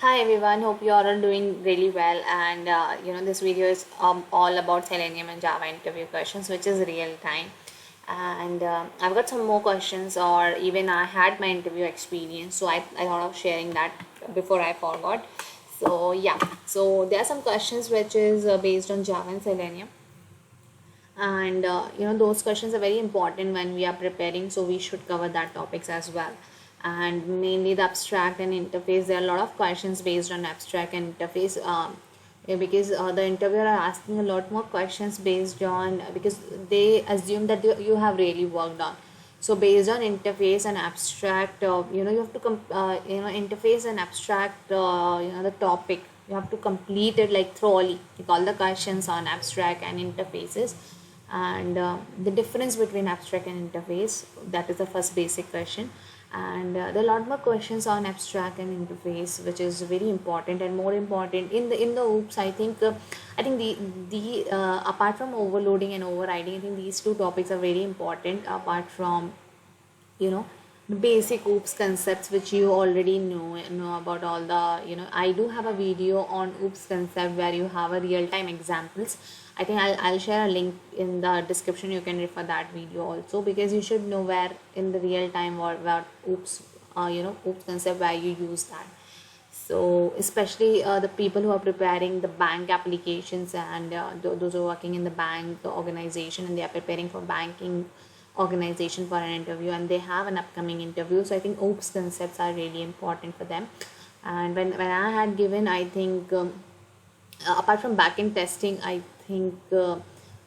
Hi everyone, hope you are all doing really well. And this video is all about Selenium and Java interview questions, which is real time. And I've got some more questions, or even I had my interview experience, so I thought of sharing that before I forgot. So yeah, so there are some questions which is based on Java and Selenium, and those questions are very important when we are preparing, so we should cover that topics as well. And mainly the abstract and interface, there are a lot of questions based on abstract and interface, because the interviewer are asking a lot more questions based on, because they assume that you have really worked on. So based on interface and abstract, you have to interface and abstract, the topic, you have to complete it like thoroughly, like all the questions on abstract and interfaces. And the difference between abstract and interface, that is the first basic question. And there are a lot more questions on abstract and interface, which is very important and more important in the OOPS. I think the apart from overloading and overriding, I think these two topics are very important, apart from you know the basic OOPS concepts, which you already know about. All the, I do have a video on OOPS concept where you have a real-time examples. I think I'll share a link in the description. You can refer that video also, because you should know where in the real time or where OOPS, OOPS concept, where you use that. So especially the people who are preparing the bank applications, and those who are working in the bank organization, and they are preparing for banking organization for an interview, and they have an upcoming interview. So I think OOPS concepts are really important for them. And when I had given, I think apart from backend testing, I think there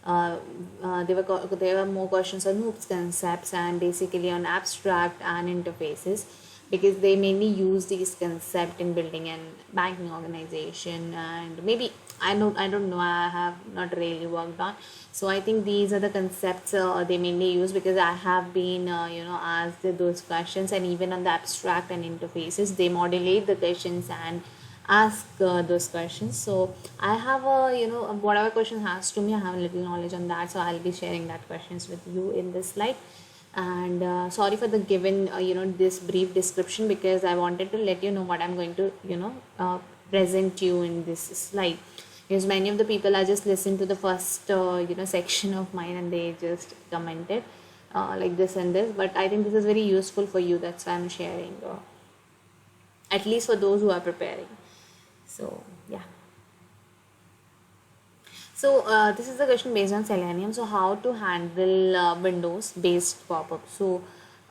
were more questions on OOPS concepts, and basically on abstract and interfaces, because they mainly use these concepts in building an banking organization. And maybe I don't know, I have not really worked on. So I think these are the concepts they mainly use, because I have been asked those questions. And even on the abstract and interfaces, they modulate the questions and ask those questions. So I have a, whatever question asked to me, I have a little knowledge on that, so I'll be sharing that questions with you in this slide. And sorry for the given this brief description, because I wanted to let you know what I'm going to present you in this slide, because many of the people are just listen to the first section of mine, and they just commented like this and this. But I think this is very useful for you, that's why I'm sharing, at least for those who are preparing. So yeah. So this is the question based on Selenium. So how to handle Windows based pop-up. So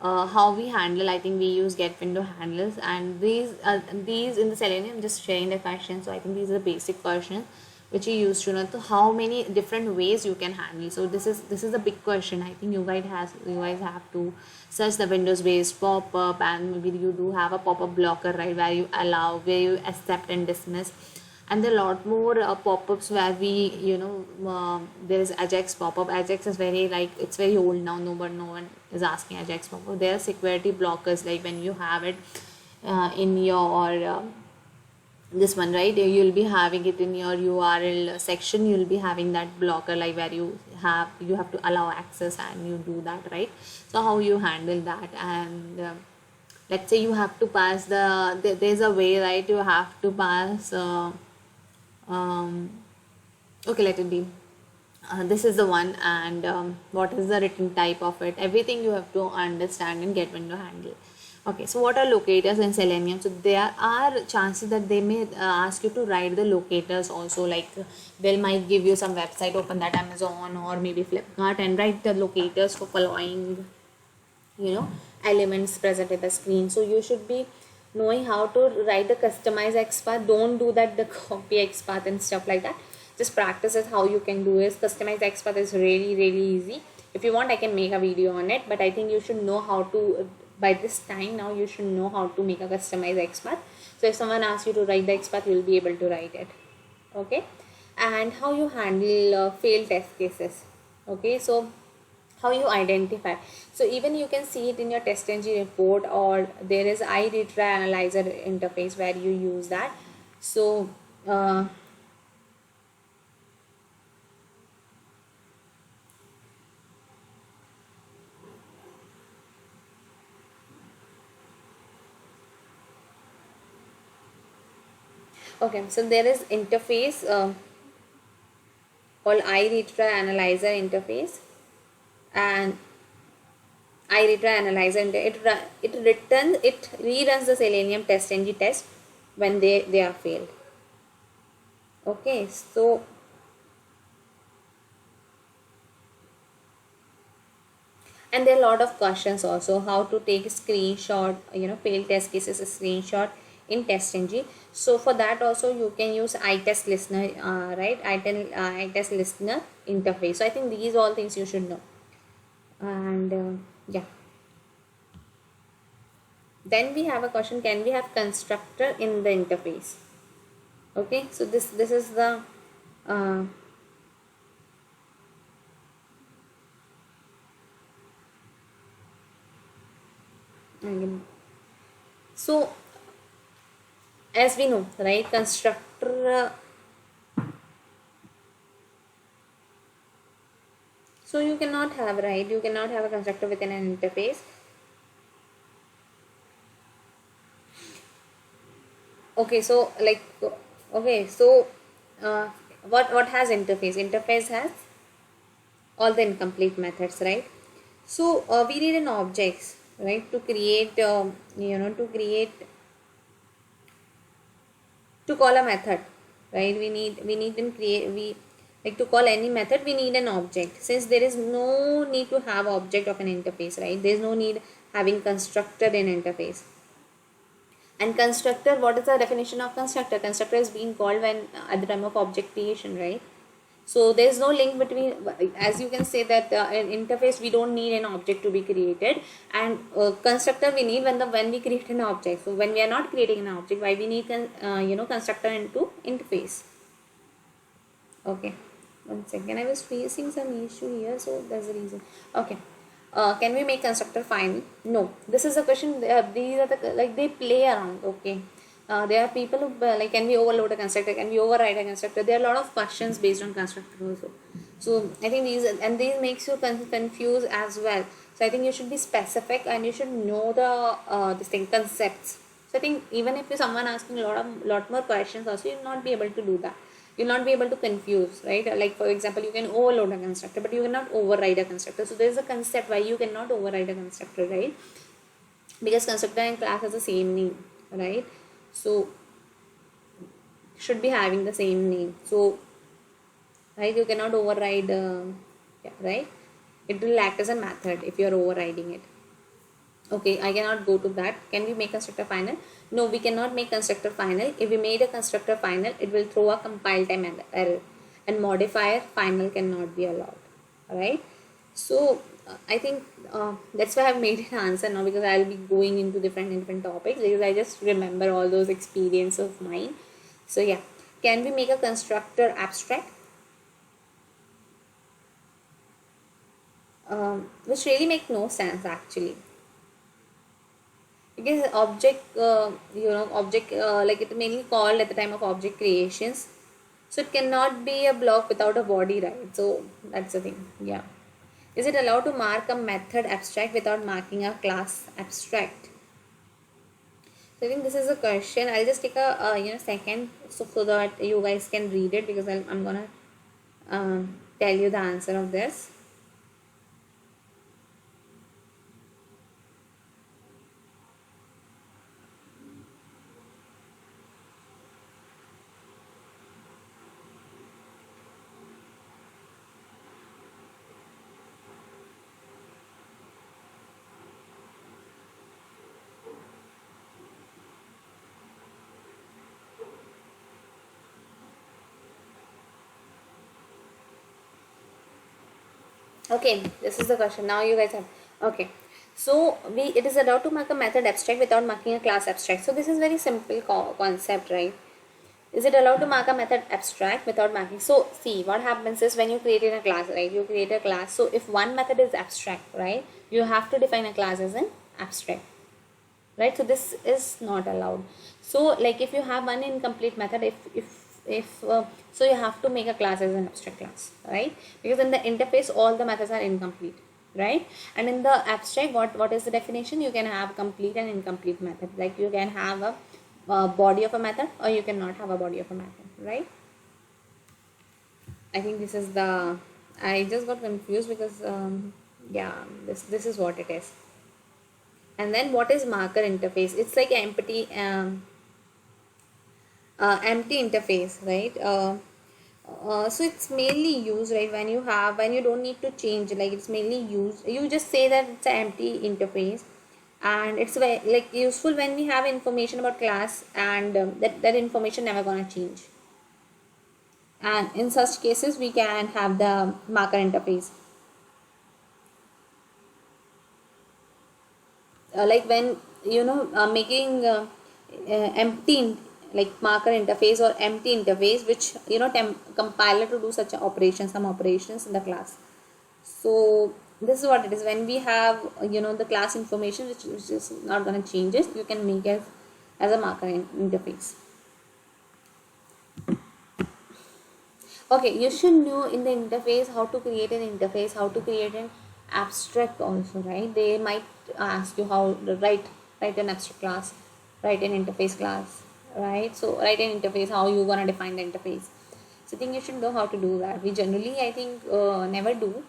how we handle, I think we use get window handlers, and these in the Selenium, just sharing the questions. So I think these are the basic questions which you use to know to how many different ways you can handle. So this is a big question. I think you guys have to search the Windows based pop-up, and maybe you do have a pop-up blocker, right, where you allow, where you accept and dismiss. And there are a lot more pop-ups where we, there is Ajax pop-up. Ajax is very, like, it's very old now, no one is asking Ajax pop-up. There are security blockers, like when you have it in your this one, right, you'll be having it in your URL section, you'll be having that blocker, like where you have to allow access, and you do that, right? So how you handle that? And let's say you have to pass there's a way, right, you have to pass um, okay, let it be, this is the one. And what is the written type of it, everything you have to understand and get window handle. Okay, so what are locators in Selenium? So there are chances that they may ask you to write the locators also, like they might give you some website, open that Amazon or maybe Flipkart, and write the locators for following elements present in the screen. So you should be knowing how to write the customize XPath. Don't do that the copy XPath and stuff like that. Just practice it. How you can do is customize XPath is really really easy. If you want, I can make a video on it, but I think you should know how to, by this time now, you should know how to make a customized XPath. So if someone asks you to write the XPath, you will be able to write it. Okay. And how you handle failed test cases. Okay, so how you identify. So even you can see it in your TestNG report, or there is iRetry analyzer interface where you use that. So Okay, so there is interface called iRetry Analyzer interface, and iRetry Analyzer it reruns the Selenium TestNG test when they are failed. Okay, so and there are a lot of questions also, how to take a screenshot, failed test cases a screenshot in TestNG. So for that also you can use iTest listener, right? iTest listener interface. So I think these all things you should know. And yeah, then we have a question, can we have constructor in the interface? Okay, so this is the uh, so as we know, right, constructor so you cannot have, right, you cannot have a constructor within an interface. Okay, so like, okay, so uh, what has interface? Interface has all the incomplete methods, right? So we need an objects, right, to create to call a method, right? We need and create, we like to call any method, we need an object. Since there is no need to have object of an interface, right, there is no need having constructor in interface. And constructor, what is the definition of constructor? Constructor is being called when at the time of object creation, right? So there is no link between, as you can say that in interface we don't need an object to be created, and constructor we need when we create an object. So when we are not creating an object, why we need constructor into interface? Okay, one second, I was facing some issue here, so that's the reason. Okay, can we make constructor final? No, this is a question. These are the, like, they play around. Okay, there are people who like, can we overload a constructor, can we override a constructor? There are a lot of questions based on constructor also. So I think these makes you confused as well. So I think you should be specific and you should know the this thing concepts. So I think even if someone asking a lot more questions also, you'll not be able to do that. You'll not be able to confuse, right? Like for example, you can overload a constructor, but you cannot override a constructor. So there is a concept why you cannot override a constructor, right? Because constructor and class has the same name, right? So should be having the same name. So right, you cannot override, yeah, right? It will act as a method if you are overriding it. Okay, I cannot go to that. Can we make constructor final? No, we cannot make constructor final. If we made a constructor final, it will throw a compile time error, and modifier final cannot be allowed. Alright, so I think that's why I've made an answer now, because I'll be going into different topics, because I just remember all those experience of mine. So yeah, can we make a constructor abstract? Which really make no sense actually, because object object like it mainly called at the time of object creations, so it cannot be a block without a body, right? So that's the thing. Yeah, is it allowed to mark a method abstract without marking a class abstract? So I think this is a question. I'll just take a second so that you guys can read it, because I'm gonna tell you the answer of this. Okay, this is the question. Now you guys have, okay. So it is allowed to mark a method abstract without marking a class abstract. So this is very simple concept, right? Is it allowed to mark a method abstract without marking? So see, what happens is when you create a class, right? You create a class. So if one method is abstract, right, you have to define a class as an abstract, right? So this is not allowed. So like if you have one incomplete method, if so you have to make a class as an abstract class, right? Because in the interface all the methods are incomplete, right? And in the abstract, what is the definition? You can have complete and incomplete method. Like you can have a body of a method, or you cannot have a body of a method, right? I think this is the, I just got confused because yeah, this is what it is. And then what is marker interface? It's like empty interface, right? So it's mainly used, right, when you don't need to change, like it's mainly used, you just say that it's an empty interface, and it's very like useful when we have information about class, and that information never gonna change. And in such cases we can have the marker interface. Like when making empty, like marker interface or empty interface, which compiler to do such operations, some operations in the class. So this is what it is. When we have the class information which is not going to change it, you can make it as a marker interface. Okay, you should know in the interface how to create an interface, how to create an abstract also, right? They might ask you how to write an abstract class, write an interface class, right? So write an interface, how you gonna define the interface. So I think you should know how to do that. We generally, I think, never do,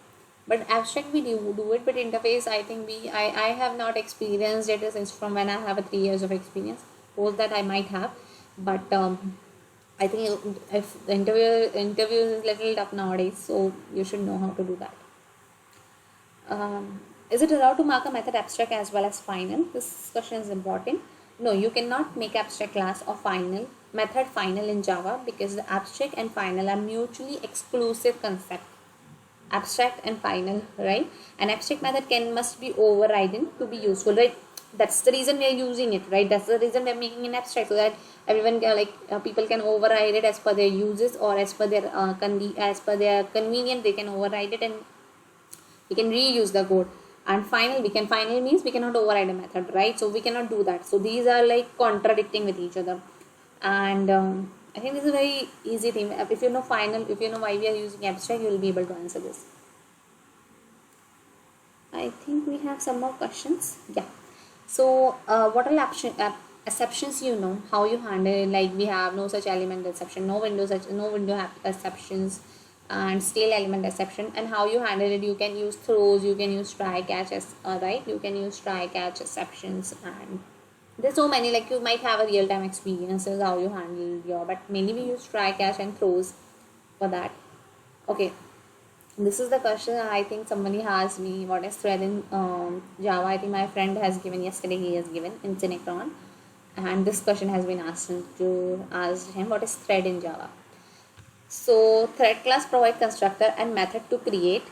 but abstract we do it. But interface, I think I have not experienced it since from when I have a 3 years of experience. Post that I might have, but I think if the interview is little tough nowadays, so you should know how to do that. Is it allowed to mark a method abstract as well as final? This question is important. No, you cannot make abstract class or final method final in Java, because the abstract and final are mutually exclusive concept. Abstract and final, right? An abstract method must be overridden to be useful, right? That's the reason we are using it, right? That's the reason we're making an abstract, so that everyone can people can override it as per their uses, or as per their as per their convenience. They can override it and we can reuse the code. And final means we cannot override a method, right? So we cannot do that. So these are like contradicting with each other. And I think this is a very easy thing. If you know final, if you know why we are using abstract, you will be able to answer this. I think we have some more questions. Yeah. So what are exceptions? How you handle it? Like we have no such element exception, no window exceptions, and stale element exception. And how you handle it? You can use throws, you can use try catch, right? You can use try catch exceptions, and there's so many. Like you might have a real time experiences how you handle but mainly we use try catch and throws for that. Okay. This is the question I think somebody asked me, what is thread in Java? I think my friend has given yesterday, he has given in Cinecron, and this question has been asked to ask him, what is thread in Java? So thread class provide constructor and method to create,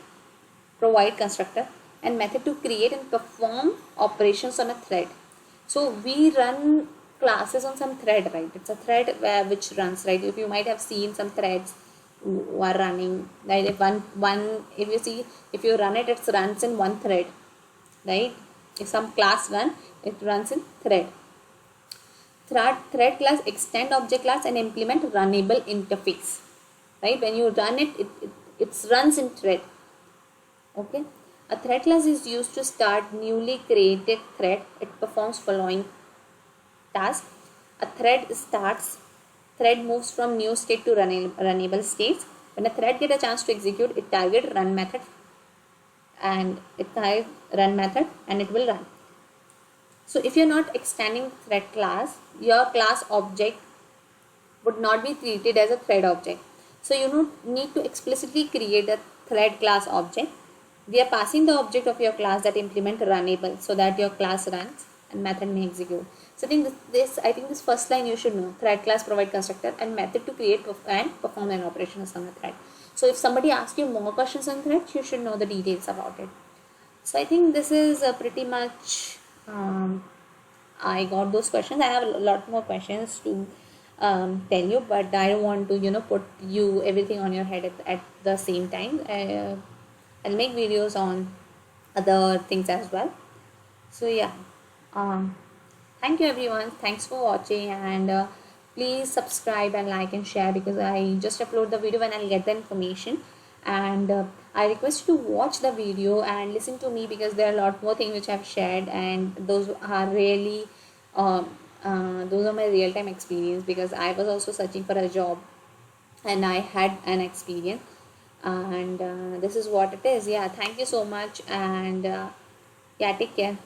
and perform operations on a thread. So we run classes on some thread, right? It's a thread which runs, right? If you might have seen some threads are running, right? If you run it, it runs in one thread, right? If some class run, it runs in thread. Thread class extend object class and implement runnable interface, right? When you run it, it runs in thread. Okay. A thread class is used to start newly created thread. It performs following task. A thread moves from new state to runnable states. When a thread gets a chance to execute, it targets run method, and it will run. So if you're not extending thread class, your class object would not be treated as a thread object. So you don't need to explicitly create a thread class object. We are passing the object of your class that implement runnable, so that your class runs and method may execute. So I think this first line you should know. Thread class provide constructor and method to create and perform an operation on a thread. So if somebody asks you more questions on thread, you should know the details about it. So I think this is pretty much I got those questions. I have a lot more questions to tell you, but I don't want to put you everything on your head at the same time. I'll make videos on other things as well. So yeah, thank you everyone. Thanks for watching, and please subscribe and like and share, because I just upload the video when I'll get the information. And I request you to watch the video and listen to me, because there are a lot more things which I've shared, and those are really Those are my real time experience, because I was also searching for a job and I had an experience. And this is what it is. Yeah, thank you so much. And yeah, take care.